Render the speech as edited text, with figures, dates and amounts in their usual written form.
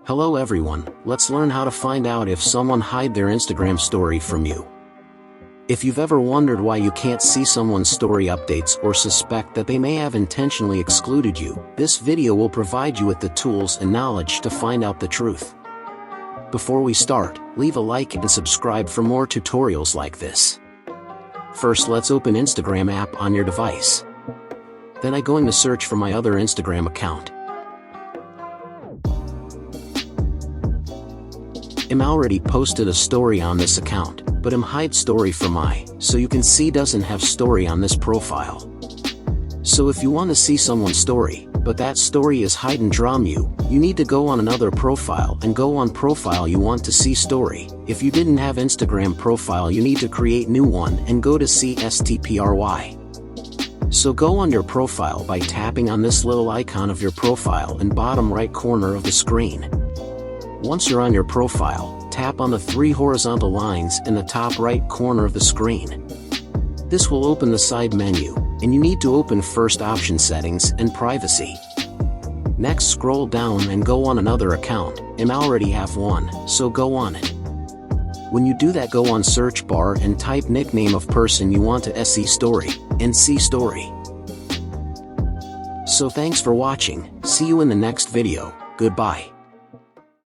Hello everyone, let's learn how to find out if someone hide their Instagram story from you. If you've ever wondered why you can't see someone's story updates or suspect that they may have intentionally excluded you, this video will provide you with the tools and knowledge to find out the truth. Before we start, leave a like and subscribe for more tutorials like this. First, let's open Instagram app on your device. Then I'm going to search for my other Instagram account. I'm already posted a story on this account, but I'm hide story from so you can see doesn't have story on this profile. So if you want to see someone's story, but that story is hide and you need to go on another profile and go on profile you want to see story. If you didn't have Instagram profile, you need to create new one and go to CSTPRY. So go on your profile by tapping on this little icon of your profile in bottom right corner of the screen. Once you're on your profile, tap on the three horizontal lines in the top right corner of the screen. This will open the side menu, and you need to open first option settings and privacy. Next, scroll down and go on another account. I already have one, so go on it. When you do that, go on search bar and type nickname of person you want to see story, and see story. So thanks for watching, see you in the next video, goodbye.